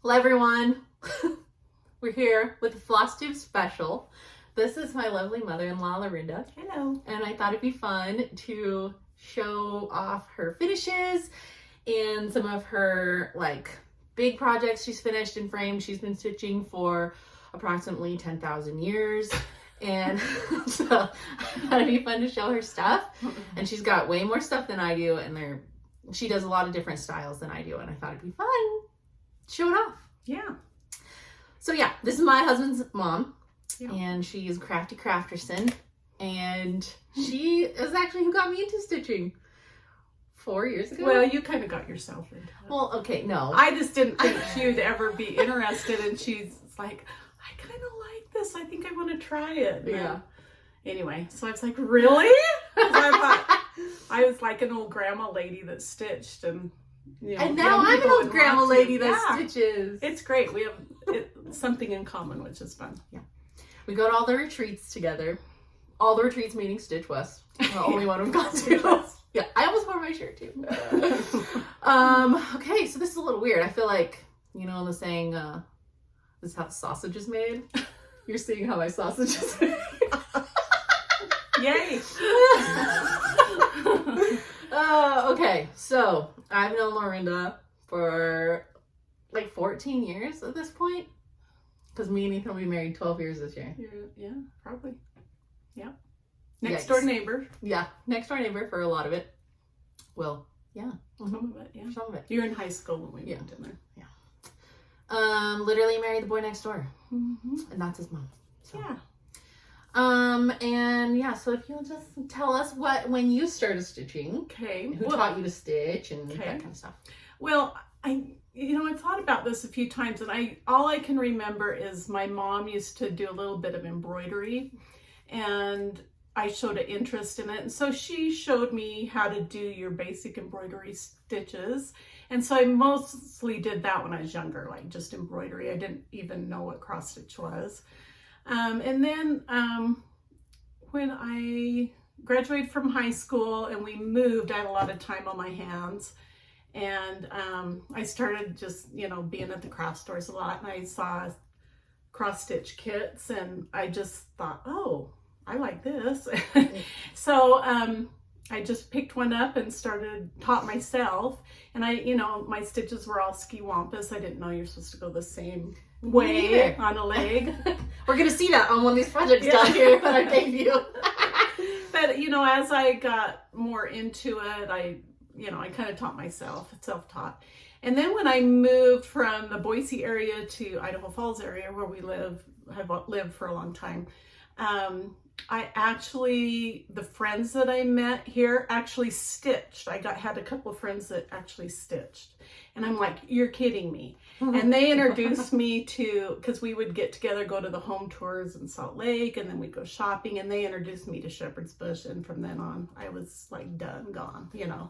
Hello everyone, we're here with the Flosstube special. This is my lovely mother-in-law, Lorinda. Hello. And I thought it'd be fun to show off her finishes and some of her big projects she's finished and framed. She's been stitching for approximately 10,000 years. And so I thought it'd be fun to show her stuff. And she's got way more stuff than I do, and she does a lot of different styles than I do, and I thought it'd be fun. Show it off. Yeah. So yeah, this is my husband's mom, Yeah. and she is Crafty Crafterson, and she is actually who got me into stitching 4 years ago. Well, you kind of got yourself into it. Well, okay, no. I just didn't think you'd ever be interested, and she's like, I kind of like this. I think I want to try it. Yeah. Anyway, so I was like, really? 'Cause I thought I was like an old grandma lady that stitched, and And now I'm an old grandma lady that stitches. It's great. We have something in common, which is fun. Yeah. We go to all the retreats together. All the retreats meaning Stitch West. The only one we've gone to. Yeah, I almost wore my shirt too. Okay, so this is a little weird. I feel like, the saying, this is how sausage is made. You're seeing how my sausage is made. Yay! Okay, so I've known Lorinda for 14 years at this point. Because me and Ethan will be married 12 years this year. Yeah, probably. Yeah. Next Yikes. door neighbor. Yeah, next door neighbor for a lot of it. Well, yeah. Some of it, yeah. Some of it. You're in high school when we went in there. Yeah. Literally married the boy next door. Mm-hmm. And that's his mom. So. Yeah. And yeah, so if you'll just tell us when you started stitching, Okay. who taught you to stitch and that kind of stuff. Well, I thought about this a few times, and all I can remember is my mom used to do a little bit of embroidery, and I showed an interest in it. And so she showed me how to do your basic embroidery stitches. And so I mostly did that when I was younger, like just embroidery. I didn't even know what cross stitch was. And then when I graduated from high school and we moved, I had a lot of time on my hands. And I started just, being at the craft stores a lot. And I saw cross stitch kits, and I just thought, oh, I like this. So I just picked one up and taught myself. And my stitches were all ski-wampus. I didn't know you're supposed to go the same way on a leg. We're going to see that on one of these projects down here that I gave you. But, as I got more into it, I kind of taught myself, self-taught. And then when I moved from the Boise area to Idaho Falls area where we have lived for a long time, the friends that I met here actually stitched. Had a couple of friends that actually stitched. And I'm like, you're kidding me. And they introduced me because we would get together, go to the home tours in Salt Lake, and then we'd go shopping, and they introduced me to Shepherd's Bush. And from then on, I was gone. Yeah.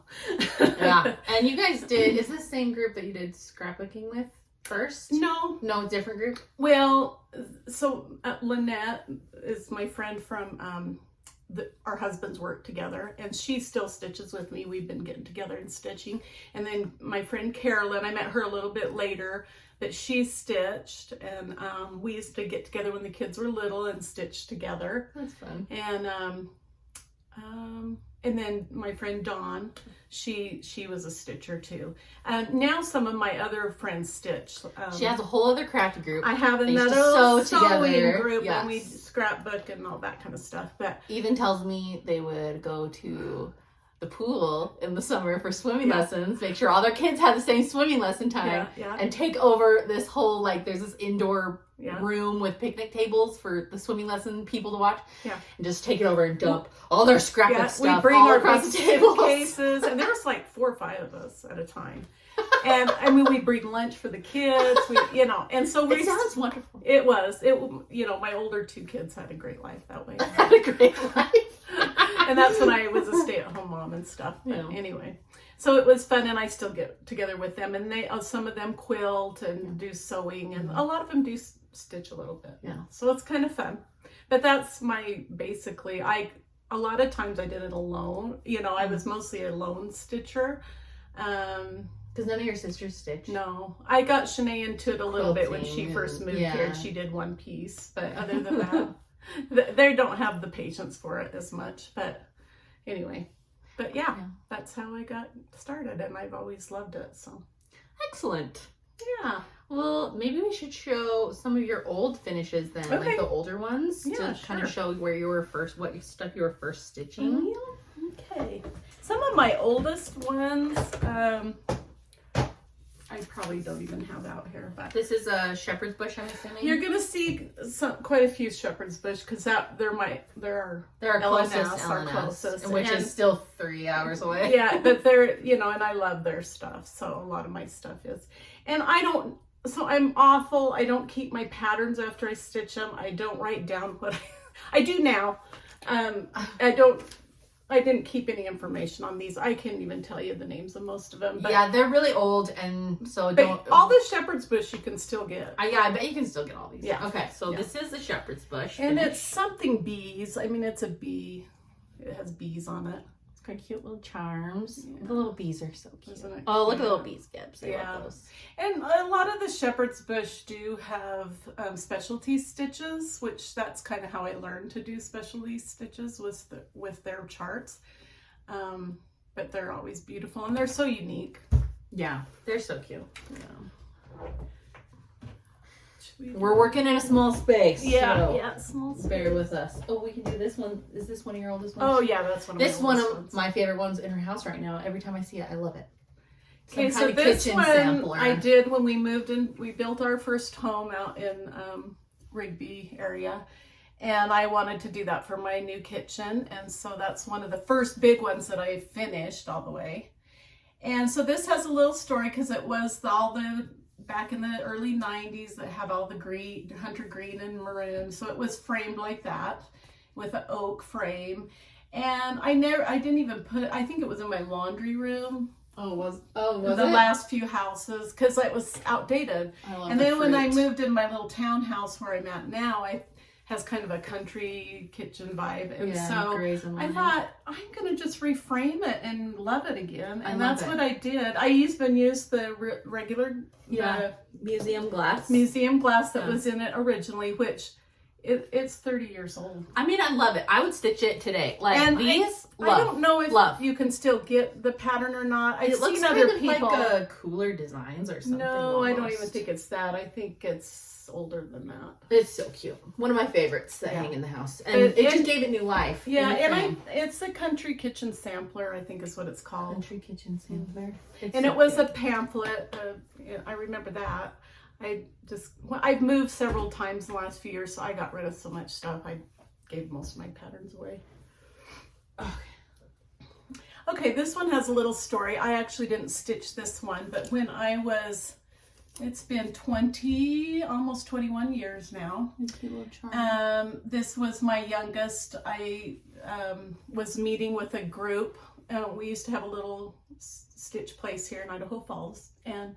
And you guys is this the same group that you did scrapbooking with first? No, different group? Well, so Lynette is my friend from our husbands work together, and she still stitches with me. We've been getting together and stitching. And then my friend Carolyn, I met her a little bit later, but she stitched, and we used to get together when the kids were little and stitch together. That's fun. And then my friend Dawn, she was a stitcher too. Now some of my other friends stitch. She has a whole other crafty group. I have They used to another sew sewing together. group, Yes. and we scrapbook and all that kind of stuff. But Even tells me they would go to the pool in the summer for swimming lessons, make sure all their kids have the same swimming lesson time, and take over this whole, there's this indoor room with picnic tables for the swimming lesson people to watch, and just take it over and dump all their scrapbook stuff we bring all our across the table. cases, and there was 4 or 5 of us at a time. And I mean, we bring lunch for the kids, and so It sounds wonderful. It was, my older 2 kids had a great life that way. Had a great life. And that's when I was a stay-at-home mom and stuff. But anyway, so it was fun, and I still get together with them, and some of them quilt and do sewing, and a lot of them do stitch a little bit. Yeah. So it's kind of fun. But that's basically, a lot of times I did it alone. I was mostly a lone stitcher. Because none of your sisters stitch? No. I got Shanae into it a little bit when she Quilting first moved yeah. here. She did one piece. But other than that, they don't have the patience for it as much. But anyway. But yeah, that's how I got started. And I've always loved it. So excellent. Yeah. Well, maybe we should show some of your old finishes then, Okay. like the older ones, Yeah, to kind of show where you were first, what stuff you were first stitching. Okay. Some of my oldest ones, I probably don't even have out here, but This is a shepherd's bush, I'm assuming. you're gonna see quite a few shepherd's bush because they're our closest, our LNS, closest, which is still 3 hours away. yeah, but they're and I love their stuff, so a lot of my stuff is, and I'm awful. I don't keep my patterns after I stitch them. I don't write down what I do now. I didn't keep any information on these. I can't even tell you the names of most of them. But, yeah, they're really old, and so all the shepherd's bush you can still get. Yeah, I bet you can still get all these. Yeah. Okay, so this is the shepherd's bush. And it's something bees. I mean, it's a bee. It has bees on it. It's got cute little charms. Yeah. The little bees are so cute. Isn't it Oh, look at cute? the little bees, Gibbs. I Yeah. love those. And a lot of the shepherd's bush do have specialty stitches, which that's kind of how I learned to do specialty stitches with their charts. But they're always beautiful and they're so unique. Yeah, they're so cute. Yeah. We're working in a small space. Yeah, so small space. bear with us. Oh, we can do this one. Is this one of your oldest ones? Oh yeah, that's one of This my one oldest of ones. my favorite ones in her house right now. Every time I see it, I love it. Okay, Some so kind of this kitchen one sampler. I did when we moved in. We built our first home out in Rigby area, and I wanted to do that for my new kitchen, and so that's one of the first big ones that I finished all the way. And so this has a little story because it was all the back in the early 90s that had all the green, hunter green and maroon. So it was framed like that with an oak frame. And I didn't even put it, I think it was in my laundry room. Was The it? last few houses, because it was outdated. I love And the then when I fruit. moved in my little townhouse where I'm at now, has kind of a country kitchen vibe. And so grays and I white. thought, I'm going to just reframe it and love it again. I And love that's it. what I did. I even used the regular museum glass. museum glass that Yeah. was in it originally, which it's 30 years old. I mean, I love it. I would stitch it today. Like And these, I love. don't know if love. you can still get the pattern or not. I've It looks seen kind other of people. like a cooler designs or something. No, I don't almost. even think it's that. I think it's older than that. It's so cute. One of my favorites that Yeah. hang in the house, and it just and- gave it new life. Yeah, in the and frame. it's a country kitchen sampler, I think is what it's called. Country kitchen sampler. It's And so it was cute. a pamphlet. I remember that. I've moved several times in the last few years, so I got rid of so much stuff. I gave most of my patterns away. Okay, this one has a little story. I actually didn't stitch this one, but when it's been almost 21 years now. This was my youngest. I was meeting with a group. We used to have a little stitch place here in Idaho Falls, and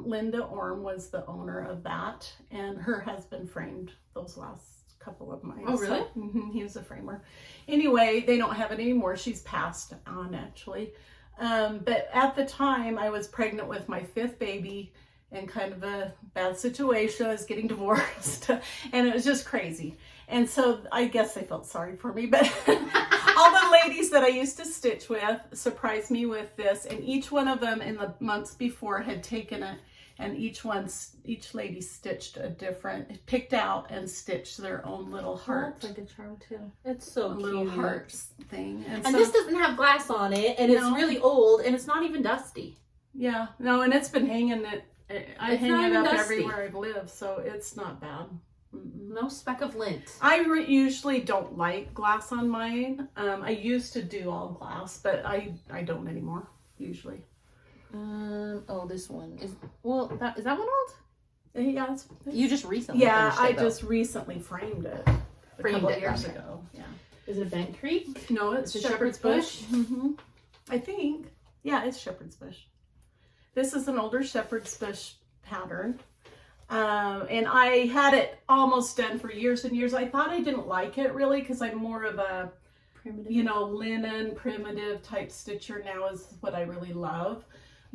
Linda Orm was the owner of that, and her husband framed those last couple of mine. Oh, really? So, he was a framer. Anyway, they don't have it anymore. She's passed on, actually. But at the time, I was pregnant with my 5th baby, and kind of a bad situation. I was getting divorced, and it was just crazy. And so I guess they felt sorry for me, but all the ladies that I used to stitch with surprised me with this, and each one of them in the months before had taken it, and each lady stitched picked out and stitched their own little heart. That's like a charm too. It's so a cute. little heart thing. And so, this doesn't have glass on it, and it's No. really old, and it's not even dusty. yeah, no, and it's been hanging it. I It's hang not it even up dusty. everywhere I've lived, so it's not bad. No speck of lint. I usually don't like glass on mine. I used to do all glass, but I don't anymore, usually. This one is is that one old? Yeah, You just recently yeah. finished I it, though. just recently framed it a Framed couple it, of years okay. ago. Yeah. Is it a bent creek? No, it's It's a shepherd's shepherd's bush. I think. Yeah, it's shepherd's bush. This is an older shepherd's bush pattern. And I had it almost done for years and years. I thought I didn't like it really because I'm more of a, Primitive. linen, primitive type stitcher now is what I really love.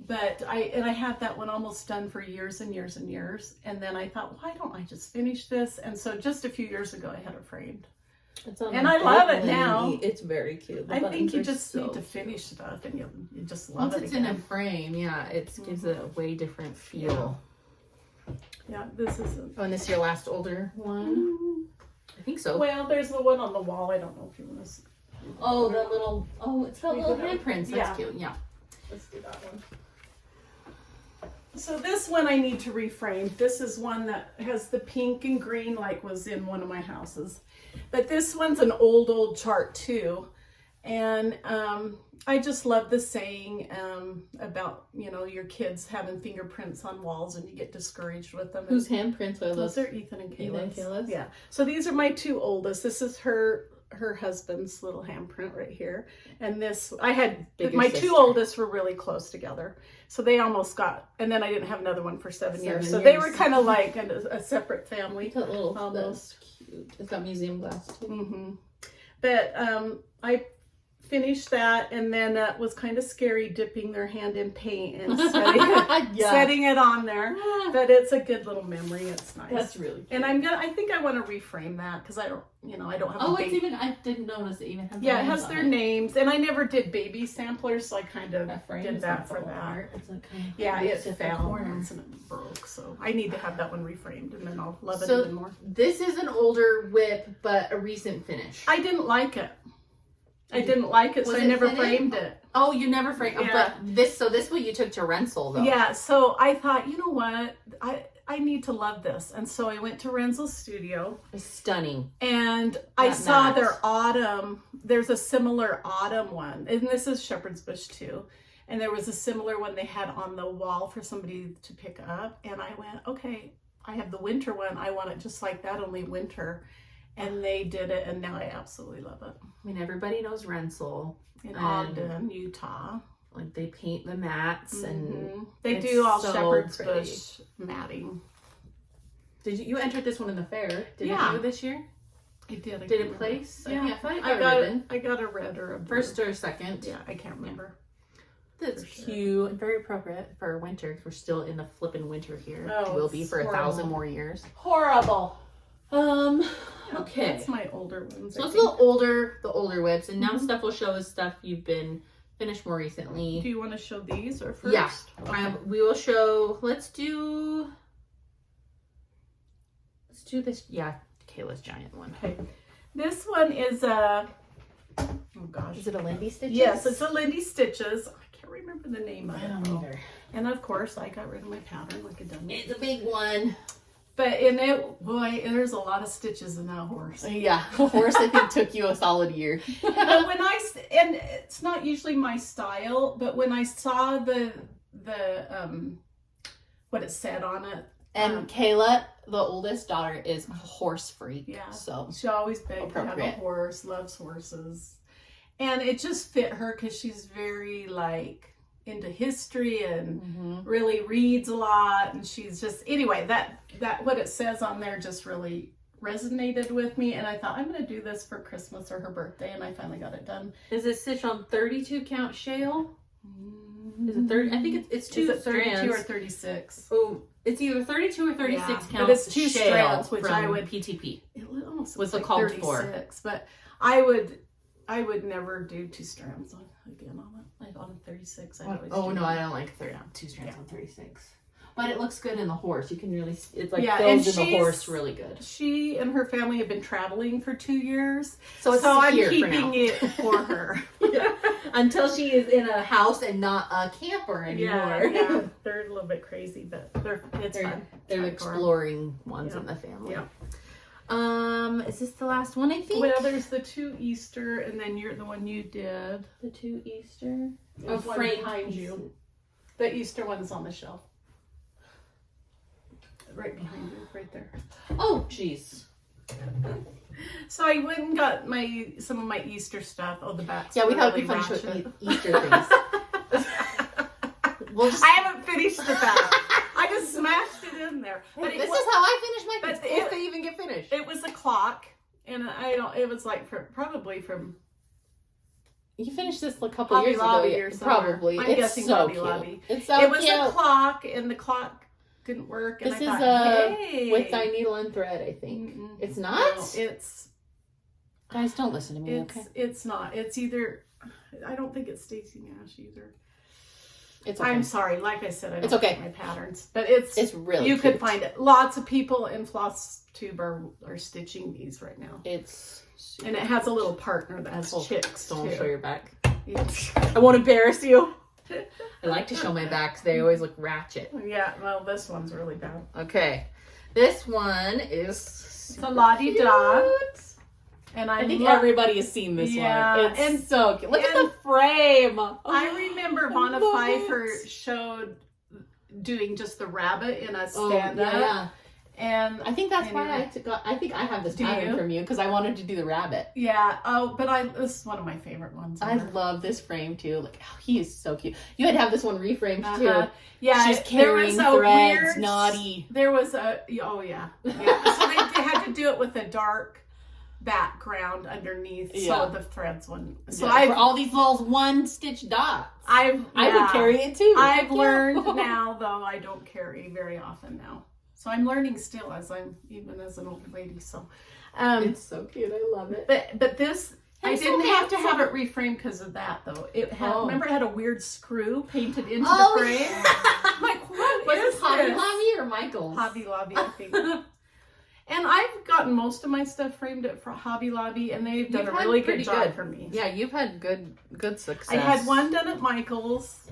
But I had that one almost done for years and years and years. And then I thought, why don't I just finish this? And so just a few years ago, I had it framed. And I love it now. It's very cute. I think you just need to finish stuff, and you just love it once it's in a frame. Yeah, it gives it a way different feel. Yeah, this is. Oh, and this is your last older one. I think so. Well, there's the one on the wall. I don't know if you want to. Oh, the little. Oh, it's got little handprints. That's cute. Yeah. Let's do that one. So this one I need to reframe. This is one that has the pink and green like was in one of my houses. But this one's an old chart too. And I just love the saying about, you know, your kids having fingerprints on walls and you get discouraged with them. Whose handprints are those? Those are Ethan and Kayla's. Ethan and Kayla's? Yeah. So these are my two oldest. This is her husband's little handprint right here. And this, I had, my two oldest were really close together. So they almost got, and then I didn't have another one for 7 years. So they were kind of like a separate family. That little, almost. That's cute. It's got museum glass too. Mm-hmm. But I finished that, and then it was kind of scary dipping their hand in paint and setting it on there. But it's a good little memory. It's nice. That's really cute. And I think I want to reframe that because I don't have. Oh, it's even. I didn't notice it even has. Yeah, it has their names, and I never did baby samplers, so I kind of did that for that. Art. It's like kind of it fell once and it broke, so I need to have that one reframed, and then I'll love it even more. This is an older whip, but a recent finish. I didn't like it. I didn't like it, so I never framed it. Oh, you never framed it. Yeah. But this one you took to Renzel, though. Yeah, so I thought, you know what? I need to love this. And so I went to Renzel's studio. It's stunning. And I saw their autumn. There's a similar autumn one. And this is Shepherd's Bush, too. And there was a similar one they had on the wall for somebody to pick up. And I went, okay, I have the winter one. I want it just like that, only winter. And they did it, and now I absolutely love it. I mean, everybody knows Renzel. In Ogden, Utah. Like, they paint the mats, and they do all Shepherd's Bush matting. Did you entered this one in the fair? Did you this year? I did. Did it place? Yeah. I got a red or a blue. First or second. Yeah, I can't remember. That's cute. Very appropriate for winter, because we're still in the flipping winter here. Oh, will be for 1,000 more years. Horrible. Okay. That's my older ones. So it's the older whips, and now the stuff we'll show is stuff you've been finished more recently. Do you want to show these or first? Yeah. Okay. We will show, let's do this. Yeah, Kayla's giant one. Okay. This one is oh gosh. Is it a Lindy Stitches? Yes, it's a Lindy Stitches. I can't remember the name of it. I don't either. And of course, I got rid of my pattern like a dummy. It's a big one. But in it, boy, there's a lot of stitches in that horse. Yeah, the horse I think took you a solid year. But and it's not usually my style, but when I saw the what it said on it. And Kayla, the oldest daughter, is a horse freak. Yeah, so she always begged to have a horse, loves horses. And it just fit her because she's very like into history and really reads a lot, and she's just anyway that what it says on there just really resonated with me, and I thought I'm going to do this for Christmas or her birthday, and I finally got it done. Is it stitched on 32 count shale? Is it 30? I think it's two. Is it 32 strands. or 36? Oh, it's either 32 or 36 count. But it's two strands, which I would PTP. It almost was like called 36, for. but I would never do two strands again on it. Like on 36, I don't like 2 strands on 36. But it looks good in the horse. You can really, it's like fills in the horse really good. She and her family have been traveling for 2 years. So I'm keeping it for her. Until she is in a house and not a camper anymore. Yeah. They're a little bit crazy, but it's fun. They're exploring ones in the family. Yeah. Is this the last one, I think? Well, there's the 2 Easter, and then you're the one you did. The 2 Easter? There's one behind you. The Easter one's on the shelf. Right behind you, right there. Oh, jeez. So I went and got some of my Easter stuff. Oh, the backs. Yeah, we thought it'd be fun to show the Easter things. I haven't finished the back. I just smashed it in there. But this is how I finish my things, if they even get finished. It was a clock, and it was like probably from You finished this a couple Hobby years Lobby ago. or somewhere. Probably. I'm It's guessing so Hobby cute. Lobby. It's so It was cute. a clock, and the clock didn't work. And This I is thought, hey. with dye needle and thread, I think. Mm-mm. It's not? No, it's... Guys, don't listen to me, okay? It's not. It's either... I don't think it's Stacy Nash either. It's okay. I'm sorry. Like I said, I don't It's okay. get my patterns. But it's really you cute. could find it. Lots of people in Flosstube are stitching these right now. It's super And it has a little partner that has chicks, Don't too. show your back. Yes. I won't embarrass you. I like to show my back because they always look ratchet. Yeah, well, this one's really bad. Okay. This one is It's a la-di-da. And I think everybody has seen this one. It's and so cute. Look at the frame. I remember Vanna love Pfeiffer it. showed doing just the rabbit in a Oh, stand-up. yeah. And I think that's why anyway. I think I have this Do pattern you? from you because I wanted to do the rabbit. Yeah. Oh, but this is one of my favorite ones. I ever. love this frame too. Like, oh, he is so cute. You had to have this one reframed Uh-huh. too. Yeah, She's there carrying was a threads, weird, naughty. There was a oh yeah. So they had to do it with a dark background underneath, Yeah. so the threads wouldn't. So Yeah, for all these little one stitch dots. I would carry it too. I've Heck yeah. learned now, though I don't carry very often now. So I'm learning still as I'm even as an old lady. So, It's so cute. I love it. but this. I It's so didn't have to handsome. have it reframed because of that, though. It had, remember, it had a weird screw painted into Oh, the frame. yeah. I'm like, what Was is this Hobby this? Lobby or Michael's? Hobby Lobby, I think. And I've gotten most of my stuff framed at Hobby Lobby, and they've done You've a had really good pretty job good. for me. Yeah, you've had good success. I had one done at Michael's,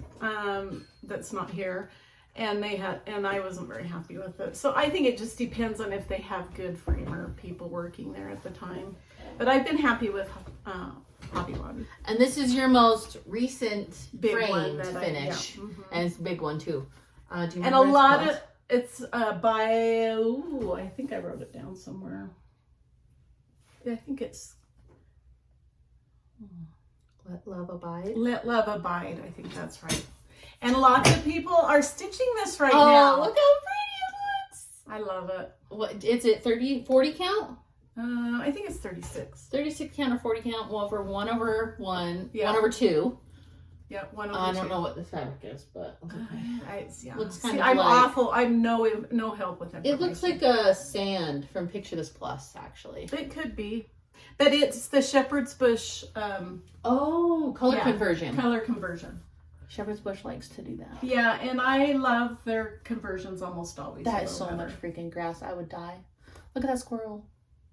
that's not here, and I wasn't very happy with it. So I think it just depends on if they have good framer people working there at the time. But I've been happy with Hobby Lobby. And this is your most recent Big one framed that finish. And it's a big one too. Do you And a remember lot its of it's by I think I wrote it down somewhere. Yeah, I think it's Let Love Abide. Let Love Abide. I think that's right. And lots of people are stitching this right Oh, now. look how pretty it looks. I love it. What is it? 40 count? I think it's 36. 36 count or 40 count? Well, for 1/1, Yeah. 1/2. Yeah, one of I don't know what this fabric is, but okay. Yeah. Looks See, kind of I'm like- awful. I'm no help with information. It looks like a sand from Picture This Plus, actually. It could be, but it's the Shepherd's Bush Oh, color Yeah. conversion. color conversion. Shepherd's Bush likes to do that. Yeah, and I love their conversions almost always. That a is so little much better. freaking grass. I would die. Look at that squirrel.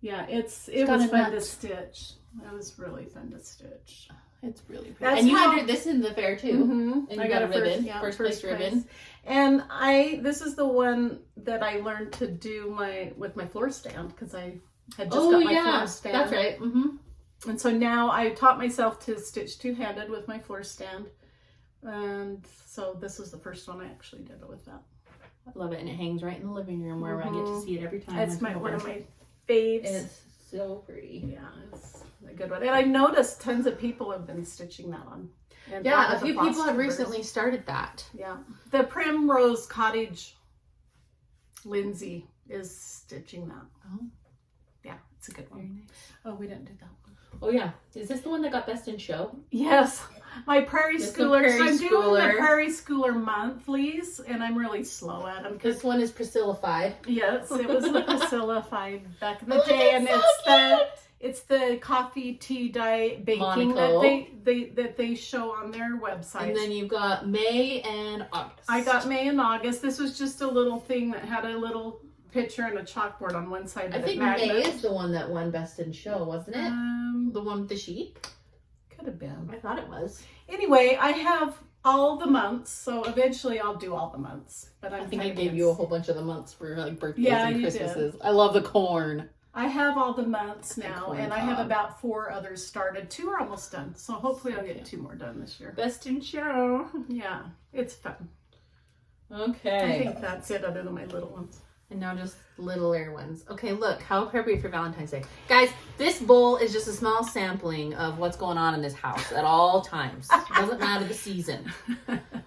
Yeah, it got was a fun to nut. stitch. It was really fun to stitch. It's really pretty. That's and you how- entered this in the fair too. Mm-hmm. And you got a ribbon, first place ribbon. And this is the one that I learned to do with my floor stand because I had just got my floor stand. That's right. Mm-hmm. And so now I taught myself to stitch two-handed with my floor stand. And so this was the first one I actually did it with that. I love it, and it hangs right in the living room where I get to see it every time. It's I come one over. of my faves. It's so pretty. Yeah, it's a good one. And I've noticed tons of people have been stitching that on. And Yeah, a with the few people have Flosstubers. recently started that. Yeah. The Primrose Cottage Lindsay is stitching that. Oh, Yeah, it's a good very one. nice. Oh, we didn't do that one. Oh yeah, is this the one that got best in show? Yes, my Prairie It's the Schoolers. Prairie I'm doing the Schooler. Prairie Schooler monthlies, and I'm really slow at them. This one is Priscilla-fied. Yes, it was the Priscilla-fied back in the Look, day, it's and so it's the coffee tea dye baking Monaco. that they show on their website. And then you've got May and August. I got May and August. This was just a little thing that had a little picture and a chalkboard on one side. I think May is the one that won best in show, wasn't it? The one with the sheep? Could have been. I thought it was. Anyway, I have all the months, so eventually I'll do all the months. But I think I gave you a whole bunch of the months for like birthdays Yeah, and you Christmases. I love the corn. I have all the months now, corn and I have cob. about 4 others started. 2 are almost done, so hopefully I'll get 2 more done this year. Best in show. Yeah, it's fun. Okay. I think that's it, other than my little ones. And now just littler ones. Okay, look, how appropriate for Valentine's Day. Guys, this bowl is just a small sampling of what's going on in this house at all times. It doesn't matter the season.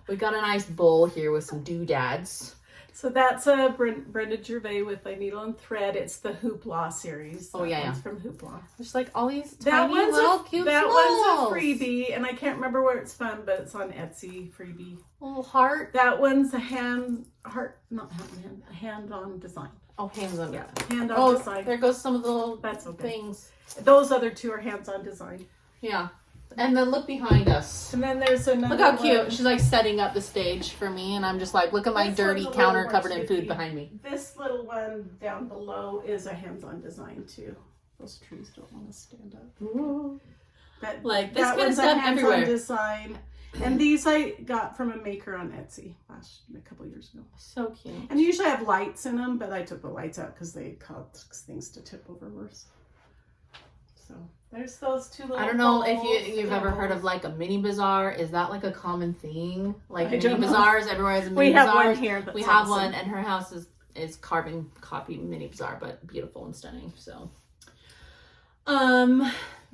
We got a nice bowl here with some doodads. So that's a Brenda Gervais with a needle and thread. It's the Hoopla series. Oh, yeah, one's from Hoopla. There's like all these That tiny one's little cute that smalls. one's a freebie, and I can't remember where it's from, but it's on Etsy freebie. Little heart. That one's a hand on design. Oh, hands on. Yeah, hand on design. There goes some of the little That's okay. things. Those other two are hands on design. Yeah. And then look behind us. And then there's another. Look how cute. one. She's like setting up the stage for me, and I'm just like, look at my This dirty one's a little counter more covered in food tricky. behind me. This little one down below is a hands-on design too. Those trees don't want to stand up. Ooh. But Like this that kind of one's a stuff hands-on everywhere. design. And these I got from a maker on Etsy a couple years ago. So cute. And you usually have lights in them, but I took the lights out because they cause things to tip over worse. So there's those two little. I don't know if bowls. you've ever heard of like a mini bazaar. Is that like a common thing? Like I mini don't know. bazaars, everywhere has a mini We have bazaar. one here. That's We have awesome. one, and her house is carbon copy mini bazaar, but beautiful and stunning. So,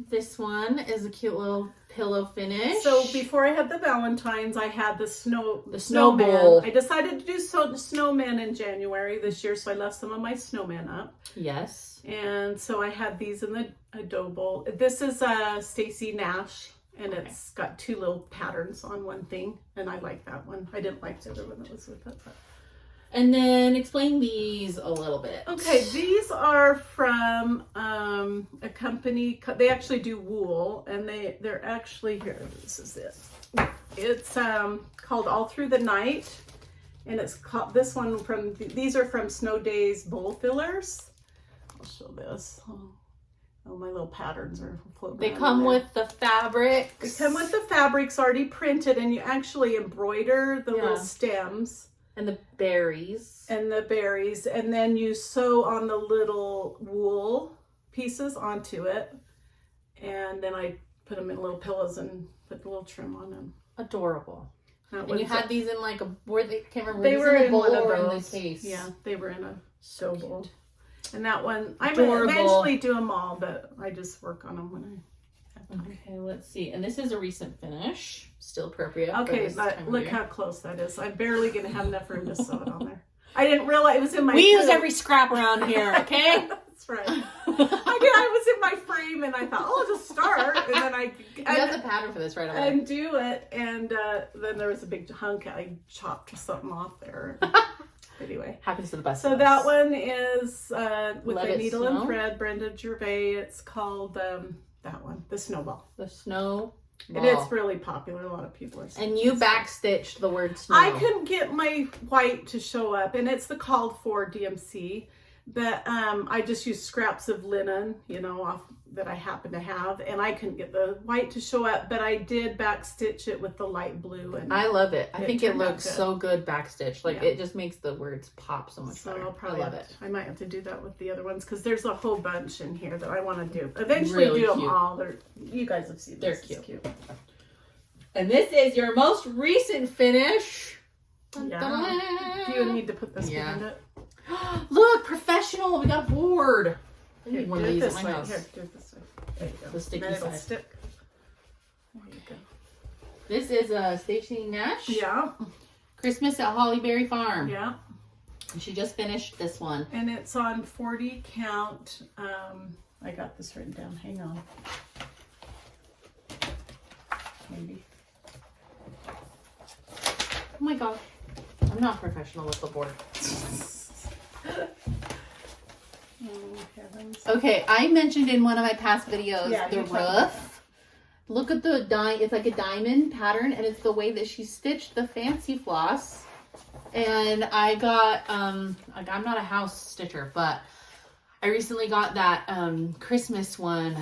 this one is a cute little pillow finish. So before I had the Valentines, I had the snowman. Snowball. I decided to do snowman in January this year, so I left some of my snowman up. Yes. And so I had these in the adobo. This is Stacy Nash, and it's got two little patterns on one thing, and I like that one. I didn't like the other one that was with it. But. And then explain these a little bit. Okay, these are from a company. They actually do wool, and they're actually here. This is it. It's called All Through the Night, and it's called this one from. These are from Snow Days Bowl Fillers. I'll show this. Oh, my little patterns are floating. They around come in there. with the fabrics. They come with the fabrics already printed, and you actually embroider the little stems. And the berries. And the berries, and then you sew on the little wool pieces onto it, and then I put them in little pillows and put the little trim on them. Adorable. That And you had these in like a, where they can't remember. They were were these in a in bowl one of or in the those. case. Yeah, they were in a So bowl. cute. And that one, I Adorable. eventually do them all, but I just work on them when I have time. Okay, let's see. And this is a recent finish. Still appropriate. for Okay, this but time of look year. how close that is. I'm barely going to have enough room to sew it on there. I didn't realize it was in my We use frame. every scrap around here, okay? That's right. I was in my frame, and I thought, oh, I'll just start. And then I You got the pattern for this right away. undo it, and then there was a big hunk. I chopped something off there. Anyway. Happens to the best So of that us. one is with Let a It needle Snow? and thread, Brenda Gervais. It's called that one, the Snowball. The snow. And it's really popular. A lot of people are And you backstitched the word snow. I couldn't get my white to show up, and it's the called for DMC, but I just used scraps of linen, off that I happen to have, and I couldn't get the white to show up, but I did backstitch it with the light blue. And I love it. I think it turned out looks good. so good backstitched. Like Yeah. it just makes the words pop so much So better. I'll probably I love it. I might have to do that with the other ones because there's a whole bunch in here that I want to do. Eventually Really do them cute. all. You guys have seen They're this. It's cute. cute. And this is your most recent finish. Dun, Yeah. dun, dun. Do you need to put this Yeah. behind it? Look, professional. We got a board. I Here, need one do of it these at this my way. house. Here, do it this way. There you go. The sticky Then it'll side. stick. There you go. This is Stacy Nash. Yeah. Christmas at Hollyberry Farm. Yeah. And she just finished this one. And it's on 40 count. I got this written down. Hang on. Maybe. Oh my god. I'm not professional with the board. Oh, heavens. Okay, I mentioned in one of my past videos Yeah, the you talked about roof. Look at the it's like a diamond pattern, and it's the way that she stitched the fancy floss. And I got like I'm not a house stitcher, but I recently got that Christmas one.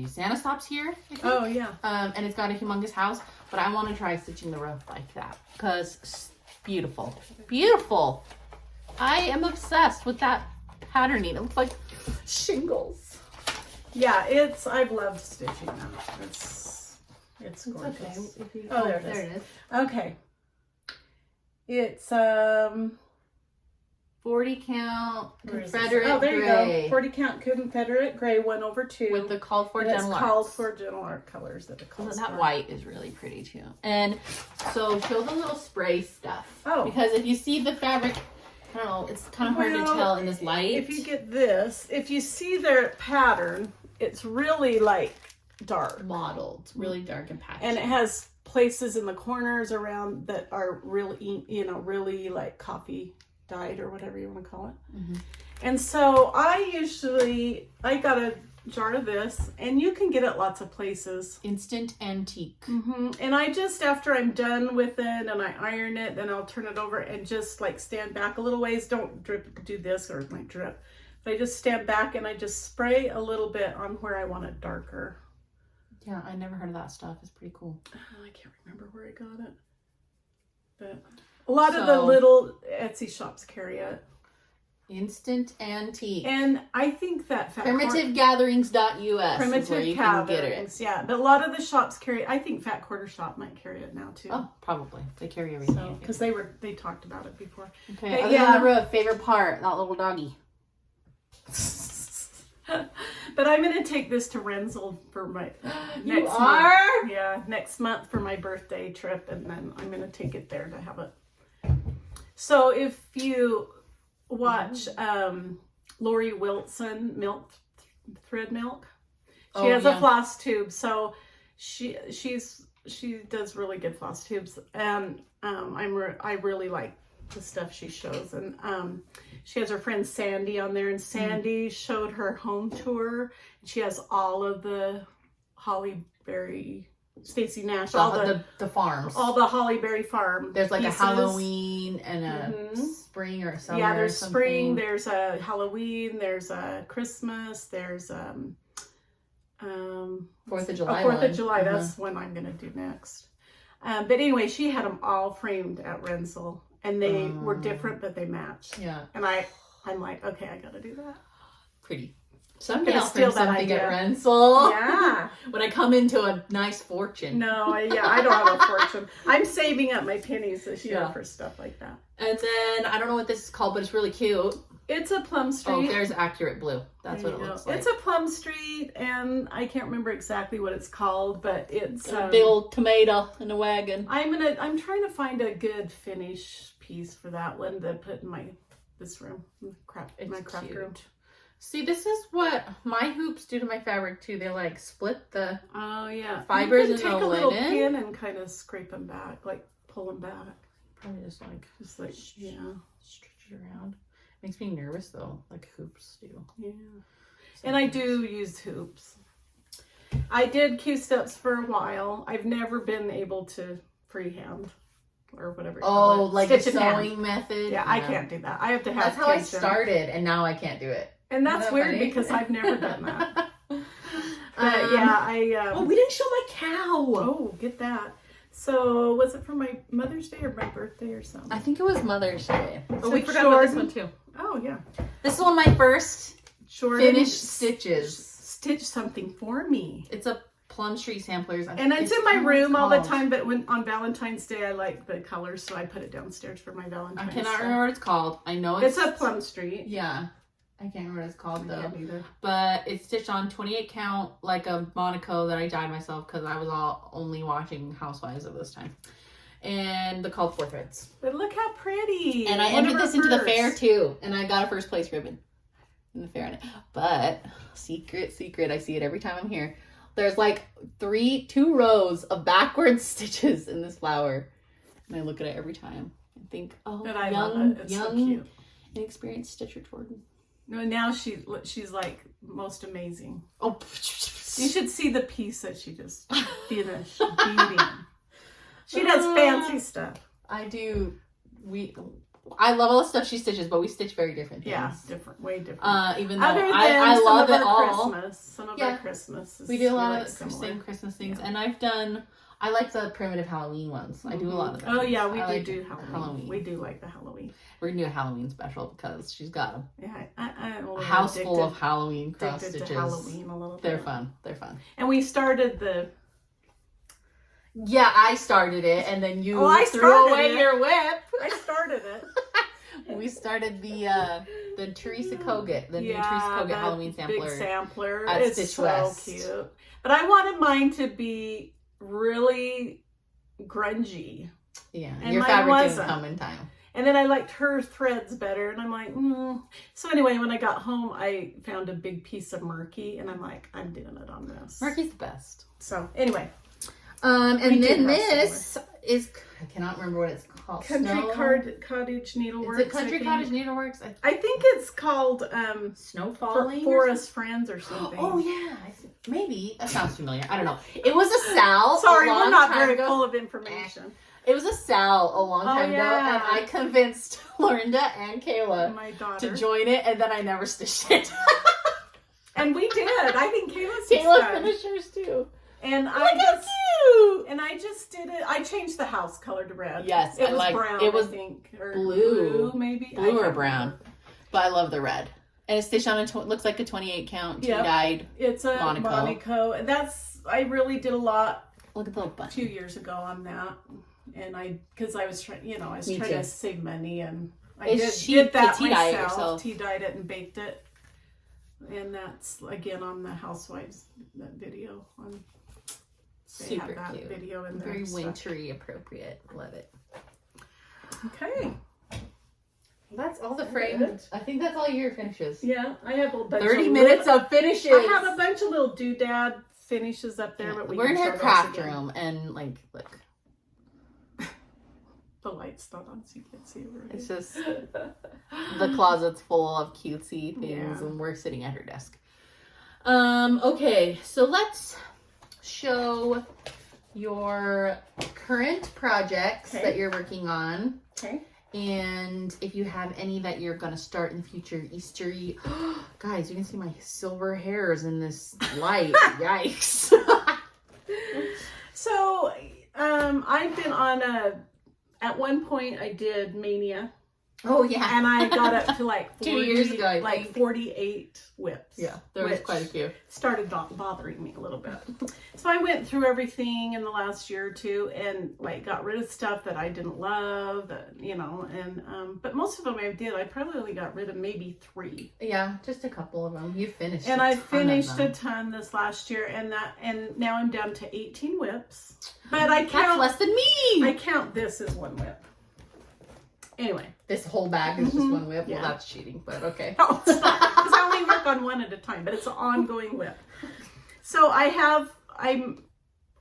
Santa Stops Here, I think. Oh, yeah. And it's got a humongous house, but I want to try stitching the roof like that because beautiful, beautiful. I am obsessed with that patterning. It looks like shingles. Yeah, I've loved stitching them. It's gorgeous. Okay. Oh, there it is. Okay. It's 40 40 count Where is this? Confederate Oh, there you gray. go. 40 count Confederate gray 1/2. With the called for and gentle it's arts. called for gentle art colors that it calls That for. white is really pretty too. And so show the little spray stuff. Oh. Because if you see the fabric, I don't know, it's kind of hard to tell in this light. If you get this, if you see their pattern, it's really like dark. Modeled, really dark and patchy. And it has places in the corners around that are really, really like coffee dyed or whatever you want to call it. Mm-hmm. And so I got a jar of this, and you can get it lots of places. Instant antique. Mm-hmm. And I just, after I'm done with it and I iron it, then I'll turn it over and just like stand back a little ways. Don't do this or it might drip. But I just stand back and I just spray a little bit on where I want it darker. Yeah, I never heard of that stuff. It's pretty cool. I can't remember where I got it. But a lot of the little Etsy shops carry it. Instant antique. And I think that primitivegatherings.us Primitive is where you can get it. Gatherings, yeah. But a lot of the shops carry it. I think Fat Quarter Shop might carry it now too. Oh, probably. They carry everything. Because they talked about it before. Okay, But other than the roof, favorite part, that little doggy. But I'm going to take this to Renzel for my You next are? month. Yeah, next month for my birthday trip, and then I'm going to take it there to have it. So if you watch Lori Wilson Thread Milk, she has a floss tube. So she does really good floss tubes, and I really like the stuff she shows. And she has her friend Sandy on there, and Sandy showed her home tour. She has all of the Holly Berry, Stacy Nash, all the farms. all the Holly Berry farm. There's like pieces. a Halloween and a spring or summer. Yeah, there's or spring, there's a Halloween, there's a Christmas, there's 4th of July. 4th of July. That's when I'm gonna do next. But anyway, she had them all framed at Renzel, and they were different, but they matched. Yeah. And I'm like, okay, I gotta do that. Pretty. Someday I'll steal steal that something idea. at Renzel. Yeah. When I come into a nice fortune. No, I don't have a fortune. I'm saving up my pennies this year for stuff like that. And then, I don't know what this is called, but it's really cute. It's a Plum Street. Oh, there's Accurate Blue. That's what it looks like. It's a Plum Street, and I can't remember exactly what it's called, but it's a big old tomato in a wagon. I'm trying to find a good finish piece for that one to put in this room, my craft room. See, this is what my hoops do to my fabric too. They like split the You fibers can in take the a little linen. pin and kind of scrape them back, like pull them back. Probably just like stretch it around. Makes me nervous though, like hoops do. Yeah. And I do use hoops. I did Q-steps for a while. I've never been able to freehand or whatever you call it. Like the Stitch in hand. sewing method? Yeah, I can't do that. I have to have That's how I tension. started, and now I can't do it. And that's Isn't that weird funny? because I've never done that. But yeah, oh, we didn't show my cow. Oh, get that. So was it for my Mother's Day or my birthday or something? I think it was Mother's Day. So we forgot about this one too. Oh yeah. This is one of my first Jordan finished stitches. Stitch something for me. It's a Plum Street Samplers. And it's in my room all the time, but when on Valentine's Day I like the colors, so I put it downstairs for my Valentine's I cannot Day. remember what it's called. I know It's a Plum Street. Yeah. I can't remember what it's called though. Yeah, neither. But it's stitched on 28 count like a Monaco that I dyed myself because I was only watching Housewives at this time. And the called 4 threads. But look how pretty. And I entered this into the fair too. And I got a first place ribbon in the fair on it. But secret, I see it every time I'm here. There's like 2 rows of backwards stitches in this flower. And I look at it every time and think, oh, But I love it. It's so cute. Inexperienced stitcher Jordan. No, now she's like most amazing. Oh, You should see the piece that she just finished beating. She does fancy stuff. I do. I love all the stuff she stitches, but we stitch very different things. Yeah, different, way different. Even though Other than I some love of it our all. Christmas, some of our Christmas. We do a lot like of similar. same Christmas things, and I like the primitive Halloween ones. I do a lot of them. Oh yeah, we like do Halloween. We do like the Halloween. We're gonna do a Halloween special because she's got them. Yeah, I'm A house full of Halloween cross addicted stitches. to Halloween a little bit. They're fun. They're fun. And we started the. Yeah, I started it, and then you I threw started away it. your whip. I started it. We started the Teresa Kogut, the new Teresa Kogut Halloween sampler. Big sampler. At It's Stitch so West. cute. But I wanted mine to be really grungy. Yeah, And your mine fabric wasn't. didn't come in time. And then I liked her threads better. And I'm like, So anyway, when I got home, I found a big piece of murky. And I'm like, I'm doing it on this. Murky's the best. So anyway. And then this is, I cannot remember what it's called. Cottage Needleworks. Is it Country Cottage Needleworks? I think it's called Snowfalling? Forest Friends or something. Oh yeah, maybe. That sounds familiar. I don't know. It was a Sal. Sorry, we're not very ago. full of information. It was a Sal a long time ago, and I convinced Lorinda and Kayla My daughter to join it, and then I never stitched it. And we did. I think Kayla finished hers too. And I just did it. I changed the house color to red. Yes, it was brown. It was I think, or blue, maybe blue or brown. But I love the red. And it's stitched on looks like a 28 count tea-dyed. It's a Monaco. And I really did a lot. Look at the little button. 2 years ago on that, and because I was trying, trying to save money, and I did that myself. Tea-dyed it and baked it, and that's again on the Housewives video on. Super cute. Video in there. Very wintry appropriate. Love it. Okay. That's all the frame. I think that's all your finishes. Yeah, I have a bunch 30 minutes of finishes. I have a bunch of little doodad finishes up there, but we're in her craft room, and look. The light's not on, so you can't see over it. It's just the closet's full of cutesy things, and we're sitting at her desk. Okay, so let's show your current projects that you're working on. Okay. And if you have any that you're going to start in the future, Easter-y. Guys, you can see my silver hairs in this light. Yikes. So, I've been on at one point I did Mania. Oh, yeah. And I got up to 40, 2 years ago, I think. 48 whips. Yeah, there was quite a few. Started bothering me a little bit. So I went through everything in the last year or two and got rid of stuff that I didn't love, but most of them I did. I probably only got rid of maybe 3. Yeah, just a couple of them. You finished and I finished a ton this last year, and now I'm down to 18 whips. But I count less than me. I count this as 1 whip. Anyway, this whole bag is just 1 whip. Yeah. Well, that's cheating, but okay. No, it's not, because I only work on 1 at a time, but it's an ongoing whip. So I'm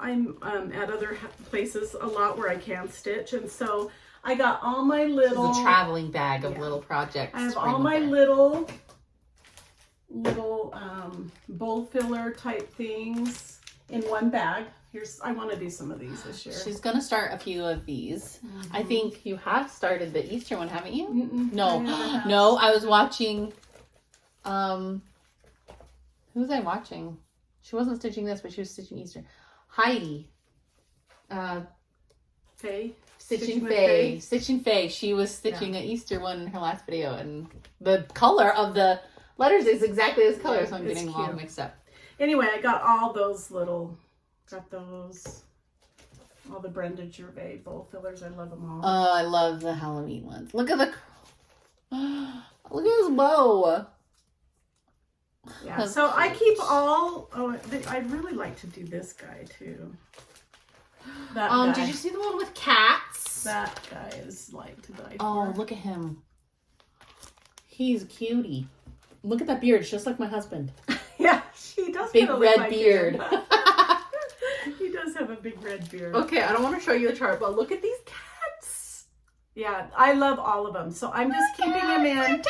at other places a lot where I can stitch, and so I got all my little. It's a traveling bag of little projects. I have all my little bowl filler type things in 1 bag. I want to do some of these this year. She's going to start a few of these. I think you have started the Easter one, haven't you? No. No, I was watching, who was I watching? She wasn't stitching this, but she was stitching Easter. Heidi. Faye. Stitching Faye. She was stitching an Easter one in her last video, and the color of the letters is exactly this color, so I'm getting them all mixed up. Anyway, I got all those all the Brenda Gervais bowl fillers. I love them all. Oh, I love the Halloween ones. Look at look at this bow. Yeah, so I keep all, I'd really like to do this guy too. That guy. Did you see the one with cats? That guy is to die for. Oh, look at him. He's a cutie. Look at that beard. It's just like my husband. Yeah, he does. Big red beard. He does have a big red beard. Okay, I don't want to show you the chart, but look at these cats. Yeah, I love all of them. So I'm just keeping them in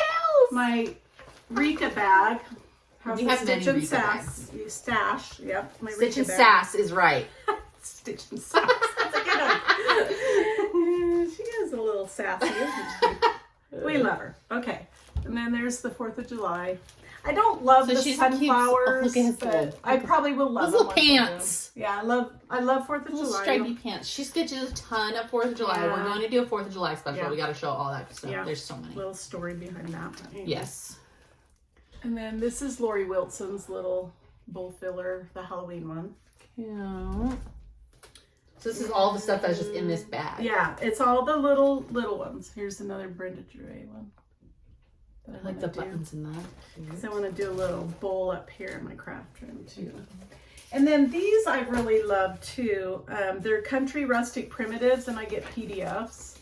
my Rika bag. We have many Rika bags. Stash. Yep. My Stitch and Sass is right. Stitch and Sass. That's a good one. She is a little sassy, isn't she? We love her. Okay. And then there's the 4th of July. I don't love the sunflowers, look at his but I probably will love those little pants. Yeah, I love 4th of July. Stripy pants. She stitches a ton of 4th of July. Yeah. We're going to do a 4th of July special. Yeah. We got to show all that stuff. Yeah. There's so many. Little story behind that. Anyway. Yes. And then this is Lori Wilson's little bowl filler, the Halloween one. Yeah. So this is all the stuff that's just in this bag. Yeah, it's all the little ones. Here's another Brenda Dre one. I like the buttons in that. Because I want to do a little bowl up here in my craft room too. And then these I really love too. They're country rustic primitives, and I get PDFs.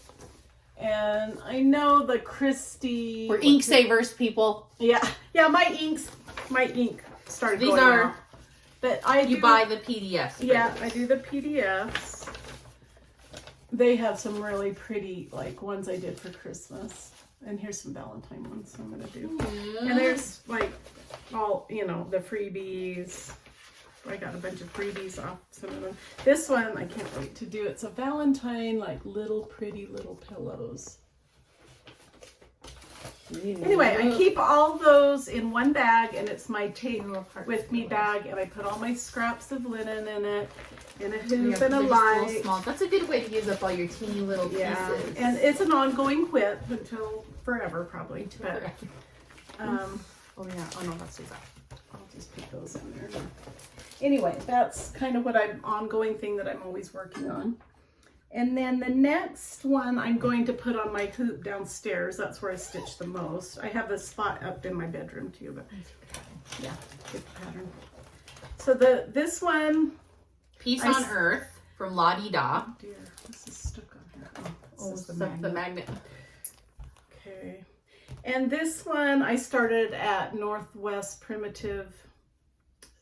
And I know the Christie. We're ink savers, people. Yeah, my ink started. These going are. off. But you buy the PDFs. Yeah, I do the PDFs. They have some really pretty like ones I did for Christmas. And here's some Valentine ones I'm gonna do. Mm-hmm. And there's like all, the freebies. I got a bunch of freebies off some of them. This one I can't wait to do. It's a Valentine, like pretty little pillows. Anyway, I keep all those in one bag, and it's my take with me bag, and I put all my scraps of linen in it, in a hoop and a light. That's a good way to use up all your teeny little pieces. And it's an ongoing whip until forever, probably. But, oh no, that's that. I'll just put those in there. Anyway, that's kind of what ongoing thing that I'm always working on. And then the next one I'm going to put on my hoop downstairs. That's where I stitch the most. I have a spot up in my bedroom too, but yeah, good pattern. So this one, Peace on Earth from La Di Da. Oh dear, this is stuck on here. Oh, this is the magnet. Okay. And this one I started at Northwest Primitive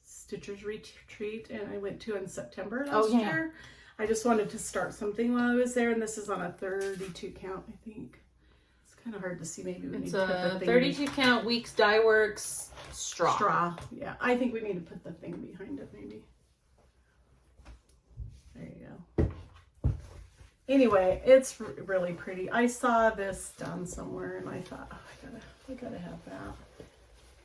Stitchers Retreat, and I went to in September last year. I just wanted to start something while I was there, and this is on a 32 count, I think. It's kind of hard to see. Maybe we need to put the thing. 32 count Weeks Dye Works straw. Yeah, I think we need to put the thing behind it, maybe. There you go. Anyway, it's really pretty. I saw this done somewhere, and I thought, oh, I gotta have that.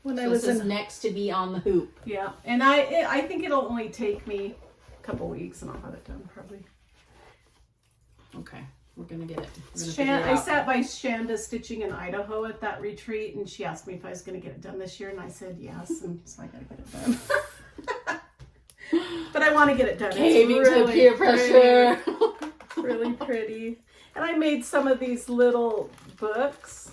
When I was next to be on the hoop. Yeah, and I think it'll only take me couple weeks and I'll have it done probably. Okay, we're gonna get it. I sat by Shanda stitching in Idaho at that retreat, and she asked me if I was gonna get it done this year, and I said yes, and so I gotta get it done. But I want to get it done. Caving it's really to peer pressure. Really pretty. And I made some of these little books.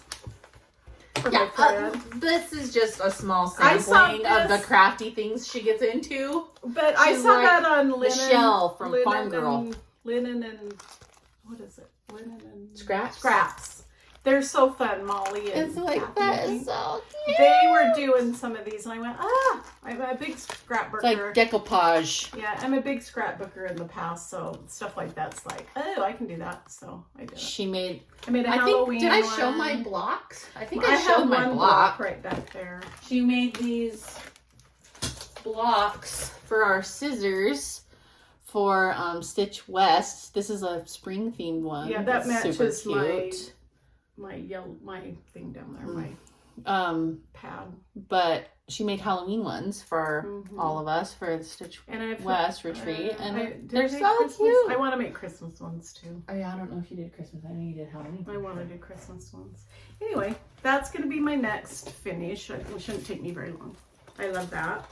This is just a small sampling of the crafty things she gets into. But I saw that on Linen. Michelle from Farm Girl. Linen and, what is it? Linen and... Scraps. They're so fun, Molly and it's like, Kathy, that is so cute. They were doing some of these, and I went, I'm a big scrapbooker. It's like decoupage. Yeah, I'm a big scrapbooker in the past, so stuff like that's like, oh, I can do that. So I did it. I made a Halloween did I show my blocks? I think I showed my block right back there. She made these blocks for our scissors for Stitch West. This is a spring themed one. Yeah, that matches my thing down there, my pad. But she made Halloween ones for all of us for the Stitch West retreat, and they're so cute. I want to make Christmas ones too. Oh yeah, I don't know if you did Christmas. I know you did Halloween. I want to do Christmas ones. Anyway, that's going to be my next finish. It shouldn't take me very long. I love that.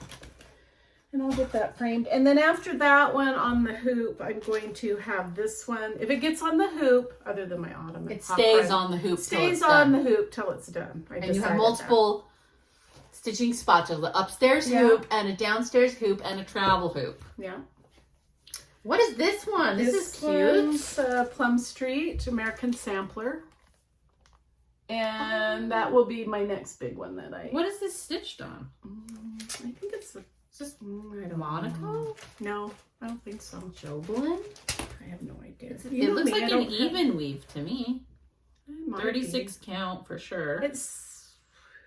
And I'll get that framed. And then after that one on the hoop, I'm going to have this one. If it gets on the hoop, other than my autumn, it stays on the hoop. Stays on the hoop till it's done. And you have multiple stitching spots. There's an upstairs hoop and a downstairs hoop and a travel hoop. Yeah. What is this one? This is cute. Plum Street American Sampler. And that will be my next big one that I... What is this stitched on? I think it's just Monaco? No, I don't think so. Joblin? I have no idea. It looks like an even weave to me. 36 count for sure. It's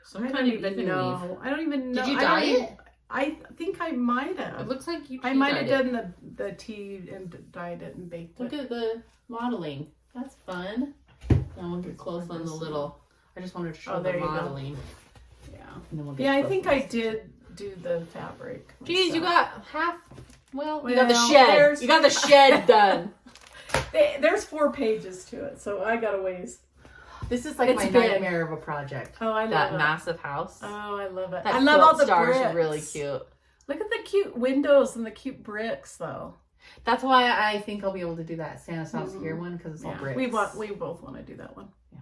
some kind of even weave. I don't even know. Did you dye it? I think I might have. It looks like you. I might have done the tea and dyed it and baked it. Look at the modeling. That's fun. Now we'll get close on the little. I just wanted to show the modeling. Yeah. I think I did do the fabric. Geez, you got half. Well, you got the shed. You got the shed done. There's 4 pages to it, so I got a ways. This is like my nightmare of a project. Oh, I love that massive house. Oh, I love it. I love all the stars bricks. Are really cute. Look at the cute windows and the cute bricks, though. That's why I think I'll be able to do that Stanislaus here one because it's all bricks. We both want to do that one. Yeah.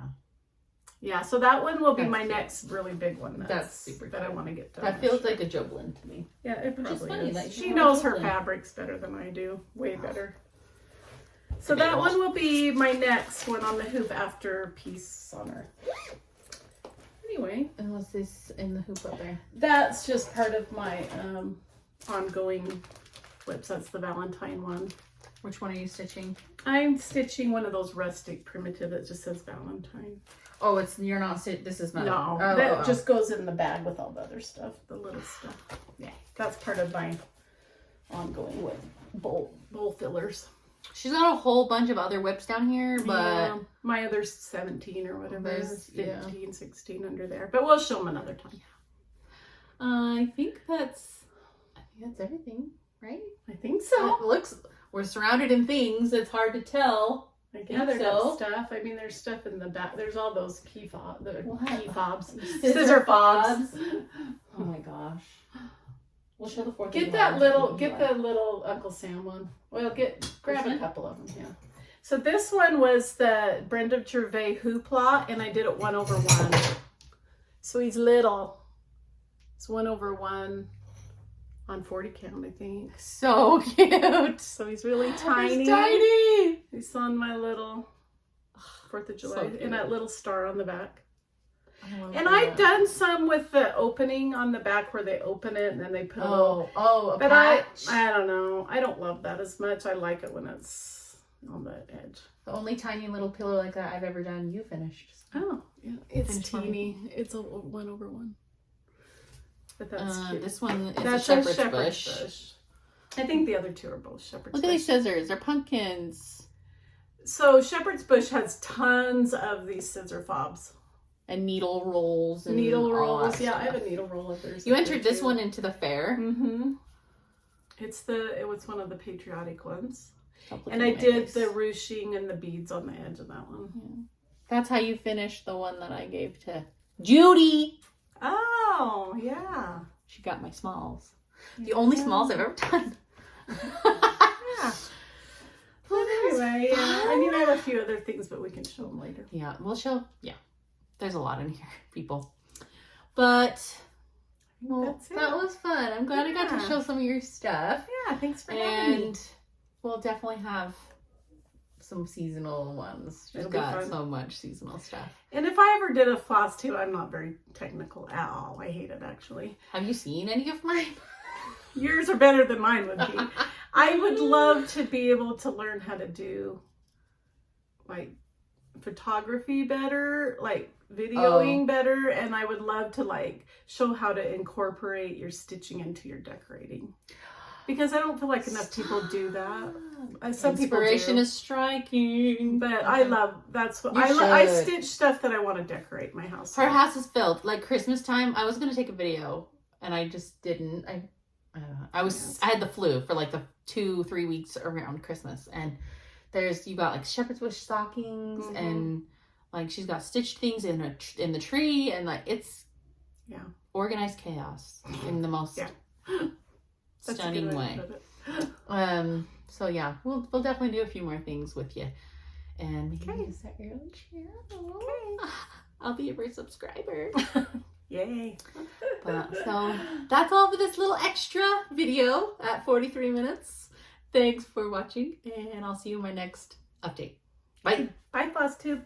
Yeah, so that one will be That's my cute. next really big one. That's super that I cute. want to get done. That feels like a Joblin to me. Yeah, it Which is probably funny, is. like, She you knows know, her Joblin. fabrics better than I do. Way better. So that one will be my next one on the hoop after Peace on Earth. Anyway. And what's this in the hoop up there? That's just part of my ongoing flips. That's the Valentine one. Which one are you stitching? I'm stitching one of those rustic primitive that just says Valentine. Oh, you're not this is not. No, that just goes in the bag with all the other stuff, the little stuff. Yeah, that's part of my ongoing with bowl fillers. She's got a whole bunch of other whips down here, but yeah, my other 17 or whatever, There's- 15, 16 under there. But we'll show them another time. I think that's everything, right? I think so. We're surrounded in things. It's hard to tell. I think gather so. that stuff. I mean, there's stuff in the back. There's all those key fobs. Scissor fobs. Oh my gosh. We'll show the fourth. Get the little Uncle Sam one. Well, grab a couple of them. Yeah. So this one was the Brenda Gervais Hoopla, and I did it 1/1. So he's little. It's 1/1 on 40 count, I think. So cute. So he's really tiny. He's tiny. He's on my little 4th of July, and that little star on the back. And I've done some with the opening on the back where they open it and then they put a little. A But patch. I don't know. I don't love that as much. I like it when it's on the edge. The only tiny little pillow like that I've ever done, you finished. Oh, yeah. It's Finish for teeny. It's a 1/1. But that's cute. This one is That's a shepherd's bush. I think the other two are both shepherd's Look bush. at these scissors. They're pumpkins. So shepherd's bush has tons of these scissor fobs. And needle rolls. And Needle all rolls. that Yeah, stuff. I have a needle roll up there. You entered this one into the fair. Mm-hmm. It was one of the patriotic ones. Stop looking And I at my did face. the ruching and the beads on the edge of that one. Yeah. That's how you finished the one that I gave to Judy. Oh, yeah. She got my smalls. The only smalls I've ever done. Yeah. Well, Anyway, yeah. I mean, I have a few other things, but we can show them later. Yeah, we'll show. Yeah, there's a lot in here, people. But well, That's it. that was fun. I'm glad I got to Yeah. show some of your stuff. Yeah, thanks for having me. And we'll definitely have some seasonal ones. She's It'll be got fun. so much seasonal stuff. And if I ever did a floss too, I'm not very technical at all. I hate it, actually. Have you seen any of mine? Yours are better than mine would be. I would love to be able to learn how to do like photography better, like videoing better, and I would love to like show how to incorporate your stitching into your decorating. Because I don't feel like enough people do that. Some people do. Inspiration is striking. But I love, that's what You I should. stitch stuff that I want to decorate my house. Her with. house is filled. Like Christmas time, I was gonna take a video and I just didn't. I don't know. I had the flu for like the 2-3 weeks around Christmas, and you got like shepherd's bush stockings and like she's got stitched things in the tree, and like it's organized chaos in the most stunning way. So yeah, we'll definitely do a few more things with you, and maybe you start your own channel. Okay. I'll be your first subscriber. Yay. So that's all for this little extra video at 43 minutes. Thanks for watching, and I'll see you in my next update. Bye. Bye, Flosstube.